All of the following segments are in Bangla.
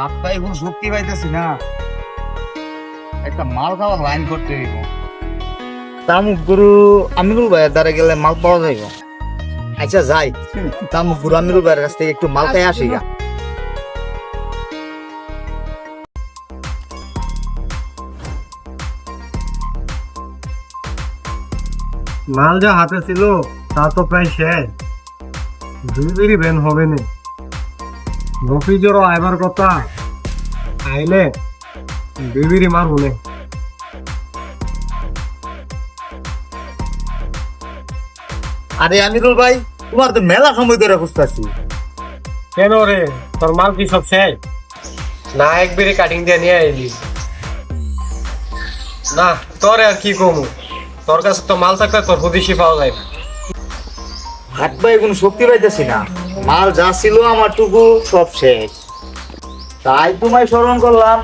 হাত পায়ে কোনো শক্তি পাইতেছি না, একটা মাল খাওয়ার লাইন করতে হইব। তামুক গুরু আমিরুল ভাইয়ের দ্বারা গেলে মাল পাওয়া যাইব। আচ্ছা যাই, তামুক গুরু আমিরুল ভাইয়ের কাছ থেকে একটু মাল খাই আসি গা। মাল যা হাতে ছিল তা তো প্রায় শেষ, দুই ভ্যান হবে না। রফিজেরও আইবার কথা, আইলে বিবিরি মার হলে। আরে আমিরুল ভাই, তোমার তো মেলা সময় ধরে খুঁজতেছি। কেন রে, তোর মাল কি সব শেষ? না একবারে কাটিং দিয়ে নিয়ে আইলি না, তোর আর কি কমু, তোর কাছে তো মাল থাকলে তোর হদিশি পাওয়া যায় না। হাত পায়ে কোনো শক্তি পাইতেছি না, মাল যা ছিল আমার টুকু সব শেষ। তাই তোমায় স্মরণ করলাম,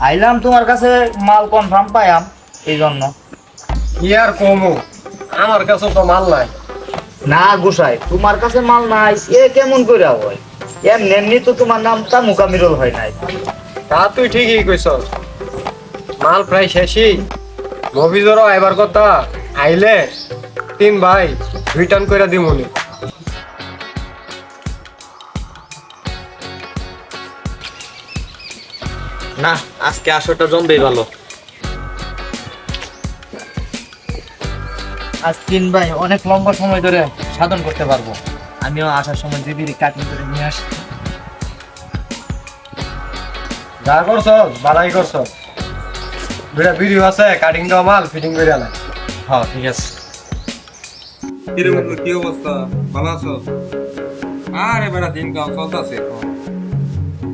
আইলাম তোমার কাছে মাল কনফার্ম পাইলাম এই জন্য। কি আর কমু, আমার কাছে তো মাল নাই। না গোসাই, তোমার কাছে মাল নাই এ কেমন করে হয়? এমনি তো তোমার নাম তামুক আমিরুল হয় নাই। তা তুই ঠিকই কইছ, মাল প্রায় শেষই। মফিজরও আইবার কথা, আইলে 3 ভাই রিটার্ন করে দিমুনি। না, আজকে আসরটা জমবেই ভালো। আজ 3 ভাই অনেক লম্বা সময় ধরে সাধন করতে পারবো। আমিও আসার সময় দিদির কাটিং করে নিয়ে আসি। যা করছ বালাই করছ, দুইটা ভিডিও আছে, কাটিং দেওয়া মাল ফিটিং করে আলাই। হ্যাঁ ঠিক আছে। কিরে বন্ধু, কি অবস্থা? ভালো আছো? আরে বেটা দিন কাল চলতেছে।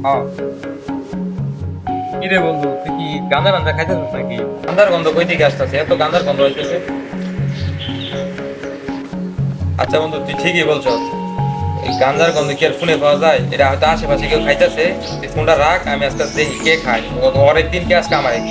হ্যাঁ। কিরে বন্ধু, তুই কি গাঁজা গাঁজা খাইতেছিস নাকি? গাঁজার গন্ধ কই থেকে আসতেছে? এত গাঁজার গন্ধ হইতেছে। আচ্ছা বন্ধু, তুই ঠিকই বলছো। এই গাঁজার গন্ধ কি আর ফোনে পাওয়া যায়? এটা হয়তো আশেপাশে কেউ খাইতেছে। তুই ফোনটা রাখ, আমি আজকে দেখি কে খায়। অনেক দিন কে আজকে আমার এই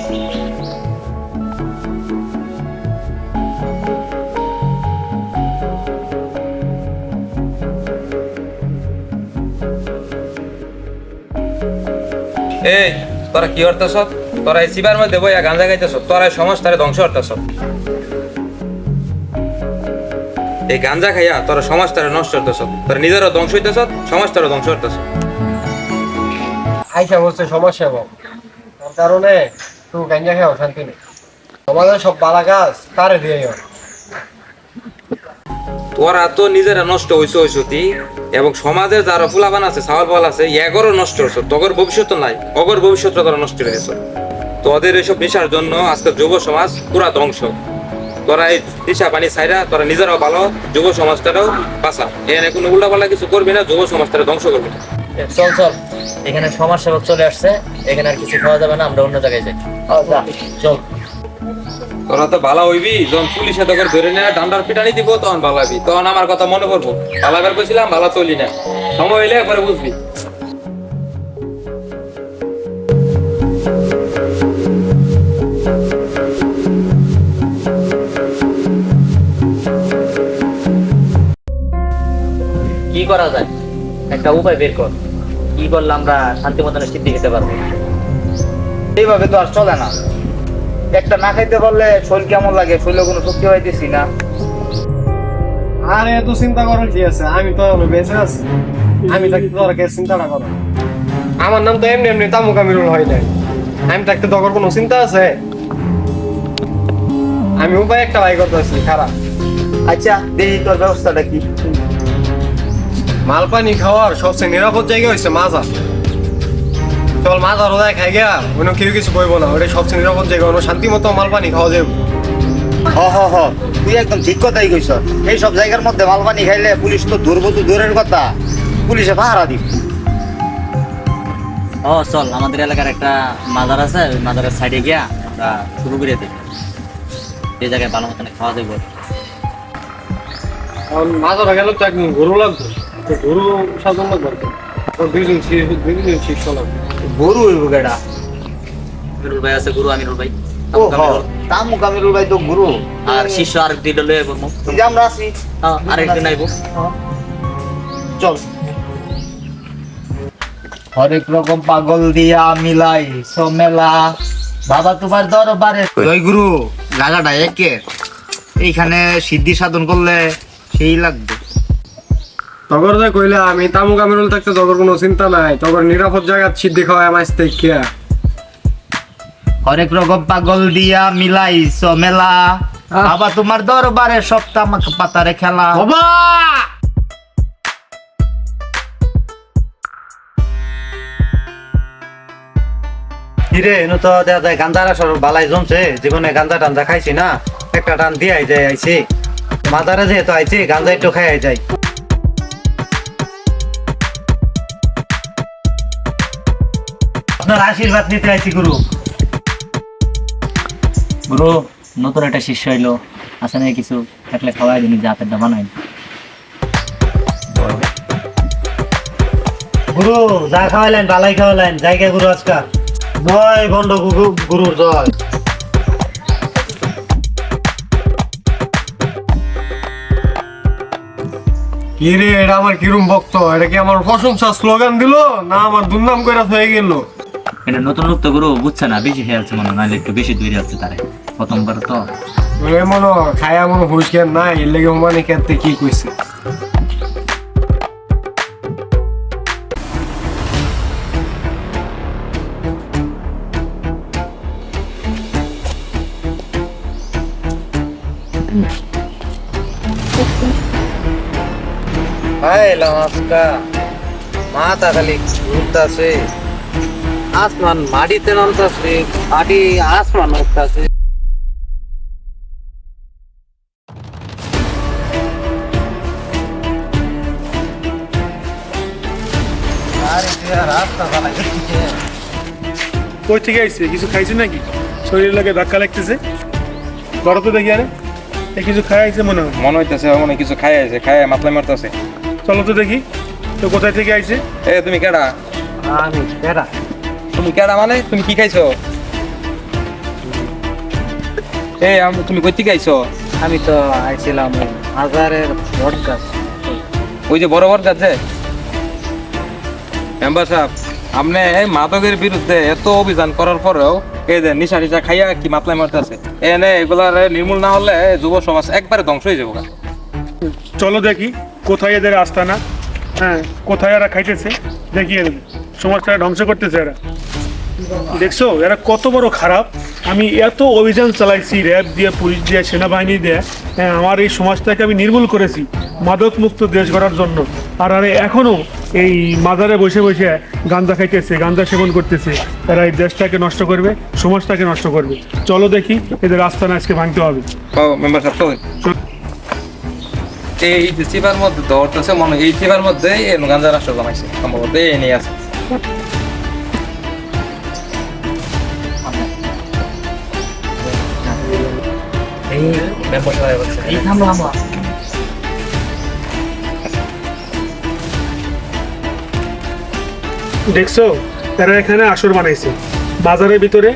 তোরা কি করতেছ? তোরা এই চিবার মধ্যে বইয়া গাঁজা গাইতেছ, তোরা এই সমাজটারে ধ্বংস করতেছ। এই গাঁজা খাইয়া তোরা সমাজটারে নষ্ট করতেছ, তোরা নিজেরও ধ্বংস হইতেছ, সমাজটারও ধ্বংস করতেছ। আইসা বলছে সমাজ সেবক, তার কারণে তুই গাঞ্জা খেয়েও শান্তি নেই। সমাজের সব বালা গাছ কারে দিয়ে তোরা তো নিজেরা নষ্ট হইছ হইছতি, এবং সমাজের যারা ফুলাবান আছে, সাওয়াল পাল আছে, এগরও নষ্ট হইছ। তোর ভবিষ্যৎ নাই, অগর ভবিষ্যৎটা তোরা নষ্ট হয়ে গেছ। তোদের এইসব নেশার জন্য আজকে যুব সমাজ পুরা ধ্বংস। তোরা এই নেশা পানি ছাইরা তোরা নিজেরাও ভালো, যুব সমাজটারও বাঁচা। এখানে কোনো উল্টাপাল্টা কিছু করবি না, যুব সমাজটারে ধ্বংস করবি না। চল চল, এখানে সমাজ সেবক চলে আসছে, এখানে আর কিছু খাওয়া যাবে না, আমরা অন্য জায়গায় যাই। চল। তোরা তো ভালো হইবি যখন পুলিশে তোকে ধরে নেয়, ডান্ডার পিটানি দিব, তখন ভালো হবি। তখন আমার কথা মনে পড়বো, ভালো বের করছিলাম, ভালো চলি না। সময় হইলে একবারে বুঝবি। কি করা যায়, একটা উপায় বের কর। কি করলে আমরা শান্তি মতন সিদ্ধি খেতে পারবো? এইভাবে তো আর চলে না। একটা না খাইতে পারলে শরীর কেমন লাগে, শরীরে কোনো শক্তি পাইতেছি না। আর এত চিন্তা করার কি আছে, আমি তো বেঁচে আছি। আমি থাকি তোর কে চিন্তাটা করো? আমার নাম তো এমনি এমনি তামুক আমিরুল হয় নাই। আমি থাকতে তোর কোনো চিন্তা আছে? আমি উপায় একটা বাই করতেছি, খারাপ। আচ্ছা দেখি তোর ব্যবস্থাটা কি। মাল পানি খাওয়ার সবচেয়ে নিরাপদ জায়গা হচ্ছে মাজা। চল মাজার ওদায় খাই গিয়া, অন্য কেউ কিছু কইব না, ওটা সবচেয়ে নিরাপদ জায়গা, অন্য শান্তি মতো মাল পানি খাওয়া যাবে। হ হ হ, তুই একদম ঠিক কথাই কইছ। এই সব জায়গার মধ্যে মালপানি খাইলে পুলিশ তো ধরবো, তো দূরের কথা, পুলিশে পাহারা দিব। ও চল, আমাদের এলাকার একটা মাজার আছে, ওই মাজারের সাইডে গিয়া আমরা শুরু করে দিই। এই জায়গায় ভালো মতন খাওয়া যাবে। কারণ মাজারে গেলে তো একদিন গরু লাগবে, তো গরু সাজন লাগবে, ওর দুইজন শীর্ষ লাগবে। গরু হইব কেডা? আমিরুল ভাই আছে, গুরু আমিরুল ভাই। ও হ, তামুক আমিরুল ভাই তো গুরু। আর শিষ্য আর দুইটা লয়ে বলবো। এই যে আমরা আছি। আরেকদিন আইবো। চল। হরেক রকম পাগল দিয়া মিলাই সমেলা বাবা তোমার দরবারে জয় গুরু জায়গাটা একে এইখানে সিদ্ধি সাধন করলে সেই লাগবে। তগর যে কইলে আমি তামুক আমিরুল থাকতে তগর কোনো চিন্তা নাই, তগর নিরাপদ জায়গা সিদ্ধি খাওয়ায় মাছ থেকে। হরেক রকম পাগল দিয়া মিলাই সমেলা বাবা তোমার দরবারে সপ্তাহ আমাকে পাতারে খেলা। বাবা কিরে এনু তো দেখা যায় গাঞ্জারা সর বালাই জমছে, জীবনে গাঞ্জা টাঞ্জা খাইছি না, একটা টান দিয়ে যাই আইছি মাদারে যেহেতু আইছি গাঞ্জা একটু খাই যাই। আপনার আশীর্বাদ নিতে আইছি গুরু। গুরু নতুন একটা শিষ্য এলো, আছে না কিছু থাকলে খাওয়াই দিন, জাতের দা বানাই। গুরু যা খাওয়াইলেন বালাই খাওয়াইলেন, জায়গা গুরু আজকাল জয় বন্ধ গুরুর জয়। কি রে এটা আমার কিরম ভক্ত, এটা কি আমার প্রশংসা স্লোগান দিল না আমার দুর্নাম করে হয়ে গেল? এটা নতুন লোক তো গুরু বুঝছে না, বেশি খেয়ালছে মনে হয়, একটু বেশি দূরে আছে তারে প্রথমবার তো। এমন খায়া মনে হুশ জ্ঞান নাই, এর লেগে মানে খেতে কি কইছে। হাই নমস্কার, মাথা খালি ঘুরতাছে, আসমান মাটিতে নামতাছে, মাটি আসমান উঠতাছে। রাস্তা বানাই কই থেকে আইছে? কিছু খাইছে নাকি? শরীরের লাগে ধাক্কা লাগতেছে, বড় তো দেখি। আরে এ কিছু খাই আইছে মনে হয়, মনে হইতেছে মনে হয় কিছু খাই আছে, খাই মাতলা মারতেছে। চলো তো দেখি তো কোথায় থেকে আইছে। এ তুমি কেডা? আমি বেড়া তুমি কেডা মানে তুমি কি খাইছো? তুমি কই থেকে আইছো? আমি তো আইছিলাম হাজারের বটগাছ। ওই যে বড় বড় গাছে মেম্বার সাহেব, আপনি এই মাদকের বিরুদ্ধে এত অভিযান করার পরেও এই যে নিশা টিশা খাইয়া কি মাতলায় মারতেছে, এনে এগুলার নির্মূল না হলে যুব সমাজ একবারে ধ্বংস হয়ে যাবো। চলো দেখি কোথায় এদের আস্তানা, হ্যাঁ কোথায় এরা খাইতেছে, দেখি এদের সমাজটা ধ্বংস করতেছে এরা। দেখছো এরা কত বড় খারাপ। আমি এত অভিযান চালাইছি, র্যাব দিয়ে, পুলিশ দিয়ে, সেনাবাহিনী দিয়ে, হ্যাঁ আমার এই সমাজটাকে আমি নির্মূল করেছি মাদক মুক্ত দেশ গড়ার জন্য। আর আরে এখনো এই মাজারে বসে বসে গাঁজা খাইতেছে, গাঁজা সেবন করতেছে। এরা এই দেশটাকে নষ্ট করবে, সমাজটাকে নষ্ট করবে। চলো দেখি এদের আস্তানা আজকে ভাঙতে হবে। মেম্বার সাহেব তো এই চিপার মধ্যে ধরতেছে মনে হয়, এই চিপার মধ্যে গাঞ্জা রাষ্ট্র জমাইছে সম্ভবত, এই নিয়ে আছে। এই মেম্বার সবাই বলছে এই থামো আমরা। দেখছো এরা এখানে আসর বানাইছে বাজারের ভিতরে।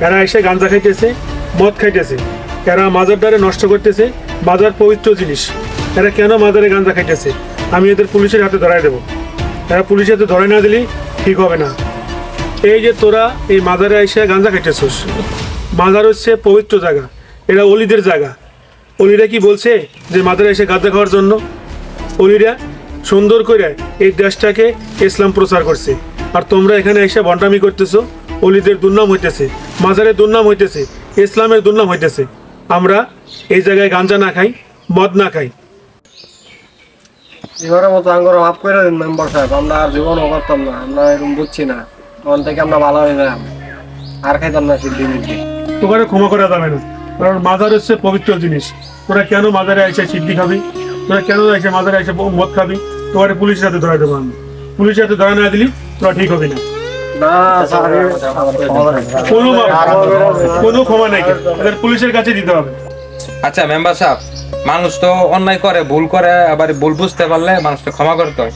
এরা এসে গাঁজা খাইতেছে, মদ খাইতেছে, এরা মাজারটারে নষ্ট করতেছে। মাজার পবিত্র জিনিস, এরা কেন মাজারে গাঁজা খাইতেছে? আমি এদের পুলিশের হাতে ধরাই দেবো। এরা পুলিশের হাতে ধরাই না দিলে ঠিক হবে না। এই যে তোরা এই মাজারে এসে গাঁজা খাইতেছিস, মাজার হচ্ছে পবিত্র জায়গা, এরা অলিদের জায়গা। অলিরা কি বলছে যে মাজারে এসে গাঁজা খাওয়ার জন্য? অলিরা সুন্দর করে এই দেশটাকে ইসলাম প্রচার করছে, আর তোমরা এখানে এসে বন্টামি করতেছো। অলিদের দুর্নাম হইতেছে, মাজারের দুর্নাম হইতেছে, ইসলামের দুর্নাম হইতেছে। আমরা এই জায়গায় গাঁজা না খাই, মদ না খাই। এবারের মতো আঙ্গর মাফ করে দিন মেম্বার সাহেব, আমরা আর জীবনও করতাম না, আমরা এরকম বুঝছি না, তখন থেকে আমরা ভালো হয়ে গেলাম, আর খাইতাম না সিদ্ধি মিদ্ধি। তোকে ক্ষমা করা যাবে না, কারণ মাজার হচ্ছে পবিত্র জিনিস। তোরা কেন মাজারে এসে সিদ্ধি খাবি? তোরা কেন এসে মাজারে এসে মদ খাবি? তোকে পুলিশের হাতে ধরাই দেবো আমি। পুলিশের হাতে ধরা না দিলি তোরা ঠিক হবি না। কোনো কোনো ক্ষমা নেই, এদের পুলিশের কাছে দিতে হবে। আচ্ছা মেম্বার সাহেব, মানুষ তো অন্যায় করে, ভুল করে, আবার ভুল বুঝতে পারলে মানুষকে ক্ষমা করতে হয়।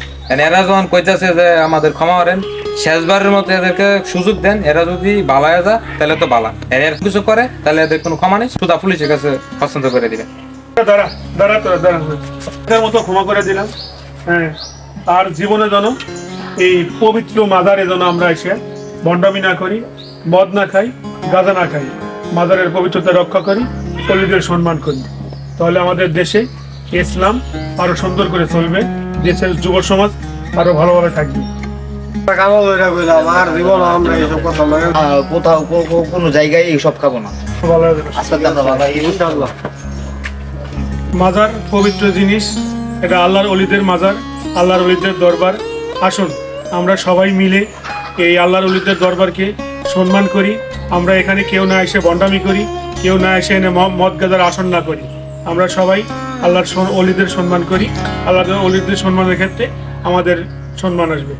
এরা যখন কইতেছে যে আমাদের ক্ষমা করেন, শেষবারের মতো এদেরকে সুযোগ দেন। এরা যদি বালায় যা তাহলে তো বালা, এরা কিছু করে তাহলে এদের কোনো ক্ষমা নেই, শুধু পুলিশের কাছে হস্তান্তর করে দিবেন। দাঁড়া দাঁড়া তোরা দাঁড়া, এদের মতো ক্ষমা করে দিলাম। হ্যাঁ, আর জীবনে যেন এই পবিত্র মাজারে যেন আমরা এসে ভণ্ডামি না করি, মদ না খাই, গাঁজা না খাই, মাজারের পবিত্রতা রক্ষা করি, অলিদের সম্মান করি। তাহলে আমাদের দেশে ইসলাম আরো সুন্দর করে চলবে, দেশের যুব সমাজ আরো ভালোভাবে থাকবে। কাগজ হইরা কইলাম আর জীবন আমরা এইসব কথা লয় কোথাও কোনো জায়গায় এইসব খাবো না। ভালো হবে। আজকে আমরা বাবা ইনশাআল্লাহ। মাজার পবিত্র জিনিস, এটা আল্লাহর অলিদের মাজার, আল্লাহর অলিদের দরবার। আসুন আমরা সবাই মিলে এই আল্লাহর অলিদের দরবারকে সম্মান করি। আমরা এখানে কেউ না এসে ভণ্ডামি করি, কেউ না এসে এনে মদ গাজার আসন না করি। আমরা সবাই আল্লাহর অলিদের সম্মান করি। আল্লাহর অলিদের সম্মানের ক্ষেত্রে আমাদের সম্মান আসবে।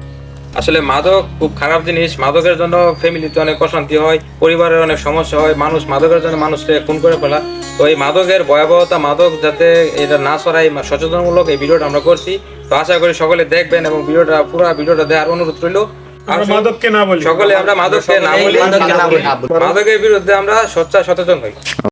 আসলে মাদক খুব খারাপ জিনিস। মাদকের জন্য ফ্যামিলিতে অনেক অশান্তি হয়, পরিবারের অনেক সমস্যা হয়, মানুষ মাদকের জন্য মানুষকে খুন করে ফেলা। তো এই মাদকের ভয়াবহতা, মাদক যাতে এটা না ছড়াই, সচেতনমূলক এই ভিডিওটা আমরা করছি। তো আশা করি সকলে দেখবেন এবং পুরো ভিডিওটা দেখার অনুরোধ রইল। আমরা মাদককে না বলি, সকলে আমরা মাদককে না বলি, মাদককে না বলি। মাদকের বিরুদ্ধে আমরা সচ্চা সচেতন হই।